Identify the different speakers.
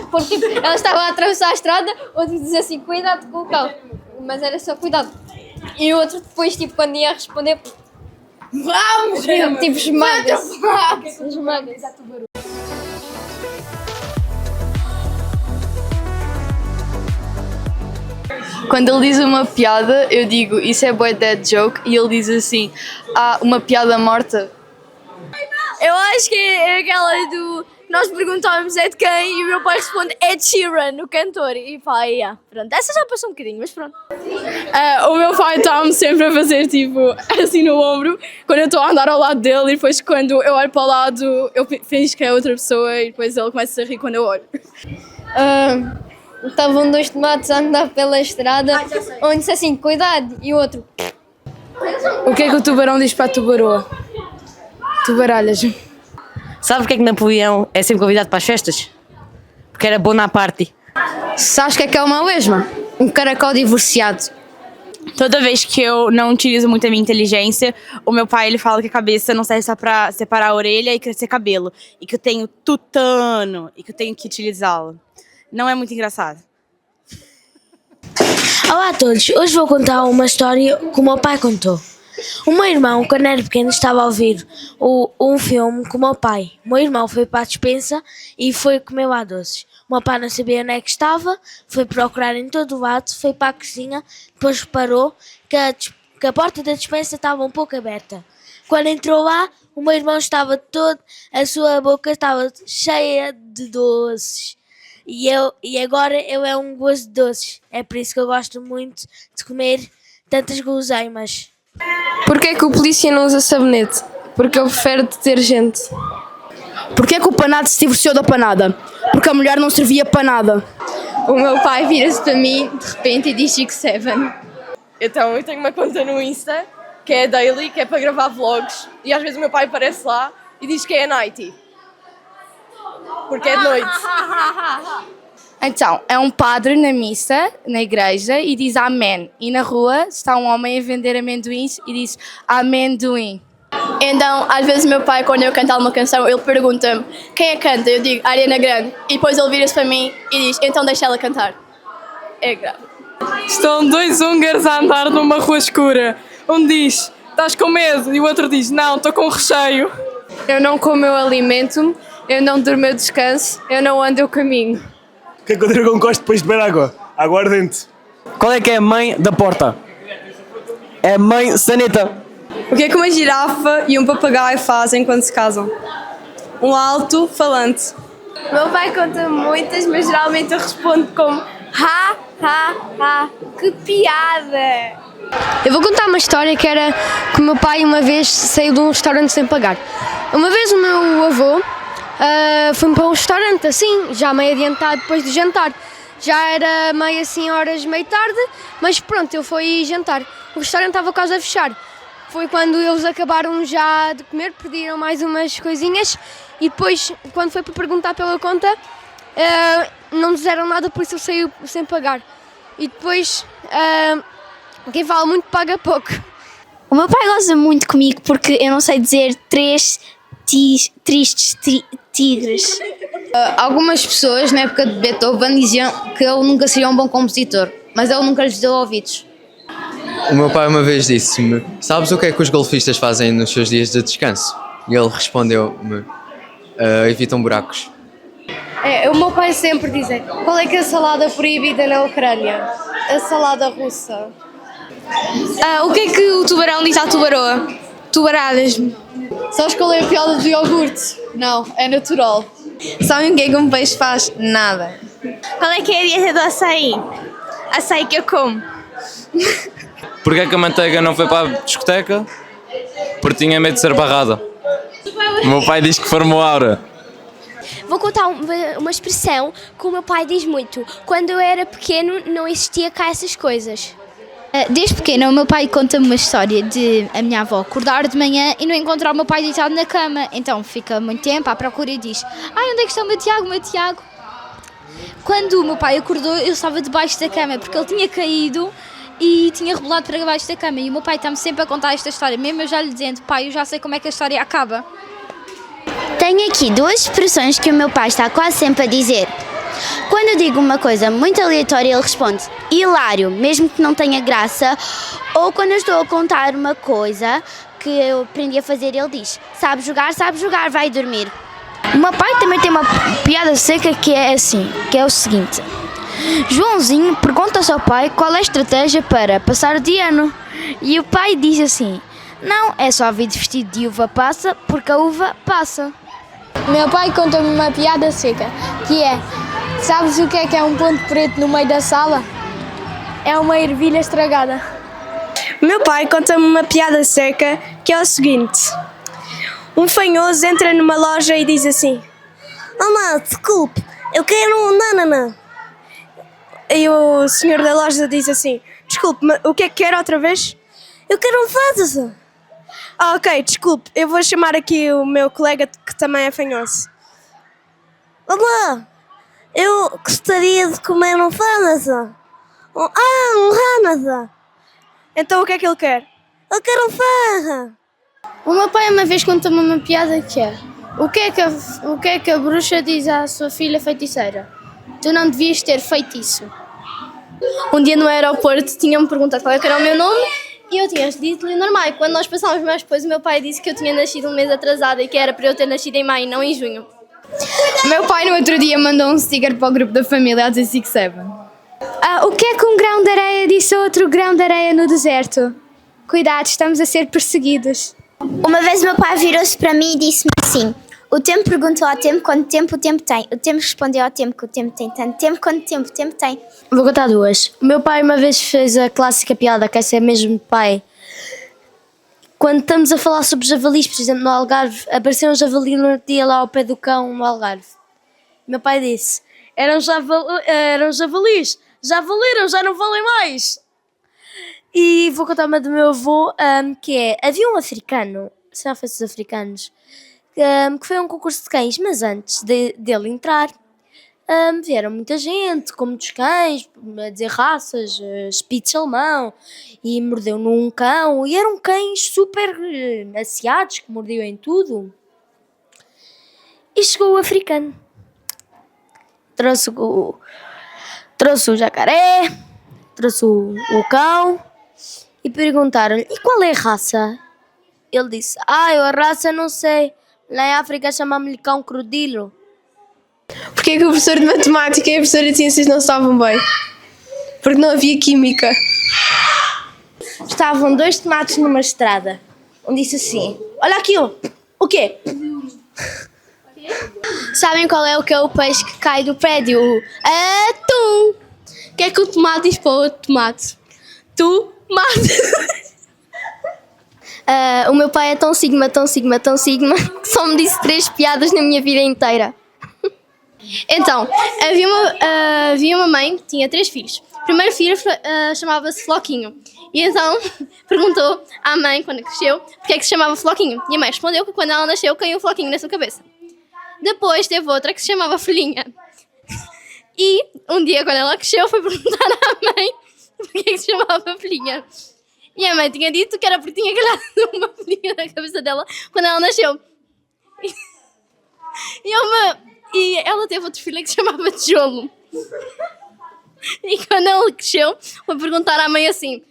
Speaker 1: porque tipo, ela estava a atravessar a estrada, outro dizia assim, cuidado com o carro, mas era só cuidado. E o outro depois, tipo, quando ia responder, vamos! Tipo, esmaga-se. Esmaga-se.
Speaker 2: Quando ele diz uma piada, eu digo, isso é bué dead joke, e ele diz assim, uma piada morta.
Speaker 3: Eu acho que é aquela do... Nós perguntávamos é de quem e o meu pai responde Ed Sheeran, o cantor. E pá, yeah. Pronto, essa já passou um bocadinho, mas pronto.
Speaker 4: O meu pai está-me sempre a fazer tipo assim no ombro quando eu estou a andar ao lado dele, e depois quando eu olho para o lado eu finjo que é outra pessoa e depois ele começa a rir quando eu olho.
Speaker 1: Estavam dois tomates a andar pela estrada, um disse assim, cuidado, e o outro...
Speaker 4: O que é que o tubarão diz para a tubaroa? Tubaralhas.
Speaker 5: Sabe porque é que Napoleão é sempre convidado para as festas? Porque era bom na party.
Speaker 2: Sabes o que é uma lesma? Um caracol divorciado.
Speaker 6: Toda vez que eu não utilizo muito a minha inteligência, o meu pai ele fala que a cabeça não serve só pra separar a orelha e crescer cabelo. E que eu tenho tutano e que eu tenho que utilizá-la. Não é muito engraçado.
Speaker 3: Olá a todos, hoje vou contar uma história que o meu pai contou. O meu irmão, quando era pequeno, estava a ouvir um filme com o meu pai. O meu irmão foi para a despensa e foi comer lá doces. O meu pai não sabia onde é que estava, foi procurar em todo o lado, foi para a cozinha, depois reparou que a porta da despensa estava um pouco aberta. Quando entrou lá, o meu irmão estava todo, a sua boca estava cheia de doces. E agora eu é um gosto de doces. É por isso que eu gosto muito de comer tantas guloseimas.
Speaker 4: Porquê que o polícia não usa sabonete? Porque ele prefere detergente.
Speaker 2: Porquê que o panado se divorciou da panada? Porque a mulher não servia para nada.
Speaker 1: O meu pai vira-se para mim, de repente, e diz X7.
Speaker 4: Então eu tenho uma conta no Insta, que é daily, que é para gravar vlogs. E às vezes o meu pai aparece lá e diz que é nighty. Porque é de noite.
Speaker 2: Então, é um padre na missa, na igreja, e diz amém. E na rua está um homem a vender amendoins e diz amendoim.
Speaker 4: Então, às vezes o meu pai, quando eu cantar uma canção, ele pergunta-me quem é que canta? Eu digo Ariana Grande. E depois ele vira-se para mim e diz, então deixa ela cantar. É grave.
Speaker 7: Estão dois húngaros a andar numa rua escura. Um diz, estás com medo? E o outro diz, não, estou com recheio.
Speaker 4: Eu não como, eu alimento-me. Eu não durmo, eu descanso. Eu não ando, eu caminho.
Speaker 8: O que é que o dragão gosta depois de beber água? Água ardente.
Speaker 5: Qual é que é a mãe da porta? É a mãe sanita.
Speaker 4: O que é que uma girafa e um papagaio fazem quando se casam? Um alto-falante.
Speaker 1: O meu pai conta muitas, mas geralmente eu respondo como que piada!
Speaker 9: Eu vou contar uma história que era que o meu pai uma vez saiu de um restaurante sem pagar. Uma vez o meu avô foi para um restaurante assim, já meio adiantado depois de jantar. Já era meio assim, horas meio tarde, mas pronto, ele foi jantar. O restaurante estava quase a fechar. Foi quando eles acabaram já de comer, pediram mais umas coisinhas e depois, quando foi para perguntar pela conta, não disseram nada, por isso ele saiu sem pagar. E depois, quem fala muito paga pouco.
Speaker 10: O meu pai goza muito comigo porque eu não sei dizer três tristes tigres.
Speaker 2: Algumas pessoas na época de Beethoven diziam que ele nunca seria um bom compositor, mas ele nunca lhes deu ouvidos.
Speaker 11: O meu pai uma vez disse-me, sabes o que é que os golfistas fazem nos seus dias de descanso? E ele respondeu-me, evitam buracos.
Speaker 1: O meu pai sempre diz, qual é que é a salada proibida na Ucrânia? A salada russa.
Speaker 4: O que é que o tubarão diz à tubaroa? Tubaradas-me.
Speaker 1: Sabes qual é a piada do iogurte? Não, é natural.
Speaker 4: Sabem o que é que um peixe faz? Nada.
Speaker 3: Qual é que é a dieta do açaí? Açaí que eu como.
Speaker 12: Porquê é que a manteiga não foi para a discoteca? Porque tinha medo de ser barrada. O meu pai diz que formou aura.
Speaker 10: Vou contar uma expressão que o meu pai diz muito. Quando eu era pequeno não existia cá essas coisas.
Speaker 13: Desde pequena o meu pai conta-me uma história de a minha avó acordar de manhã e não encontrar o meu pai deitado na cama. Então fica muito tempo à procura e diz, onde é que está o meu Tiago? Quando o meu pai acordou eu estava debaixo da cama porque ele tinha caído e tinha rebolado para baixo da cama. E o meu pai está-me sempre a contar esta história, mesmo eu já lhe dizendo, pai, eu já sei como é que a história acaba.
Speaker 10: Tenho aqui duas expressões que o meu pai está quase sempre a dizer.
Speaker 14: Quando eu digo uma coisa muito aleatória, ele responde hilário, mesmo que não tenha graça. Ou quando eu estou a contar uma coisa que eu aprendi a fazer, ele diz: sabe jogar, vai dormir.
Speaker 3: O meu pai também tem uma piada seca que é assim, que é o seguinte: Joãozinho pergunta ao seu pai qual é a estratégia para passar de ano. E o pai diz assim: não, é só vir vestido de uva passa, porque a uva passa.
Speaker 9: Meu pai conta-me uma piada seca, que é: sabes o que é um ponto preto no meio da sala? É uma ervilha estragada.
Speaker 15: Meu pai conta-me uma piada seca, que é o seguinte: um fanhoso entra numa loja e diz assim: olá, desculpe, eu quero um nanana. E o senhor da loja diz assim: desculpe, mas o que é que quer outra vez? Eu quero um fanhoso. Ok, desculpe, eu vou chamar aqui o meu colega que também é fanhoso. Olá, eu gostaria de comer um fanhoso. Um ranasa. Então o que é que ele quer? Ele quer um farra.
Speaker 9: O meu pai uma vez contou-me uma piada que é: o que é que a bruxa diz à sua filha feiticeira? Tu não devias ter feito isso.
Speaker 4: Um dia no aeroporto tinham-me perguntado qual é que era o meu nome e eu tinha dito-lhe normal. E quando nós passávamos mais depois, o meu pai disse que eu tinha nascido um mês atrasado e que era para eu ter nascido em maio, não em junho.
Speaker 2: Meu pai no outro dia mandou um sticker para o grupo da família a dizer 6-7.
Speaker 9: O que é que um grão de areia disse a outro grão de areia no deserto? Cuidado, estamos a ser perseguidos.
Speaker 14: Uma vez meu pai virou-se para mim e disse-me assim: o tempo perguntou ao tempo quanto tempo o tempo tem. O tempo respondeu ao tempo que o tempo tem tanto tempo quanto tempo o tempo tem.
Speaker 3: Vou contar duas. O meu pai uma vez fez a clássica piada, que essa é mesmo de pai. Quando estamos a falar sobre javalis, por exemplo, no Algarve, apareceu um javali no dia lá ao pé do cão no Algarve. Meu pai disse: eram javalis, já valeram, já não valem mais. E vou contar uma do meu avô, que é: havia um africano, se não fosse os africanos, que foi a um concurso de cães, mas antes dele entrar, vieram muita gente, com muitos cães, a dizer raças, spitz alemão, e mordeu num cão, e eram cães super aciados, que mordiam em tudo. E chegou o africano, trouxe o jacaré, trouxe o cão, e perguntaram-lhe: e qual é a raça? Ele disse: eu a raça não sei, lá em África chamamos-lhe cão crocodilo.
Speaker 9: Porquê que o professor de matemática e a professora de ciências não estavam bem? Porque não havia química.
Speaker 3: Estavam 2 tomates numa estrada. Um disse assim: olha aquilo, o quê?
Speaker 9: Sabem qual é o peixe que cai do prédio? Atum! O que é que o tomate diz para o outro tomate? Tu mate! O meu pai é tão sigma, que só me disse 3 piadas na minha vida inteira. Então, havia uma mãe que tinha 3 filhos. O primeiro filho chamava-se Floquinho. E então perguntou à mãe, quando cresceu, porque é que se chamava Floquinho. E a mãe respondeu que quando ela nasceu caiu um floquinho na sua cabeça. Depois teve outra que se chamava Folhinha. E um dia, quando ela cresceu, foi perguntar à mãe porque é que se chamava Folhinha. E a mãe tinha dito que era porque tinha criado uma folhinha na cabeça dela quando ela nasceu. E ela teve outro filho que se chamava Tijolo. E quando ela cresceu, foi perguntar à mãe assim: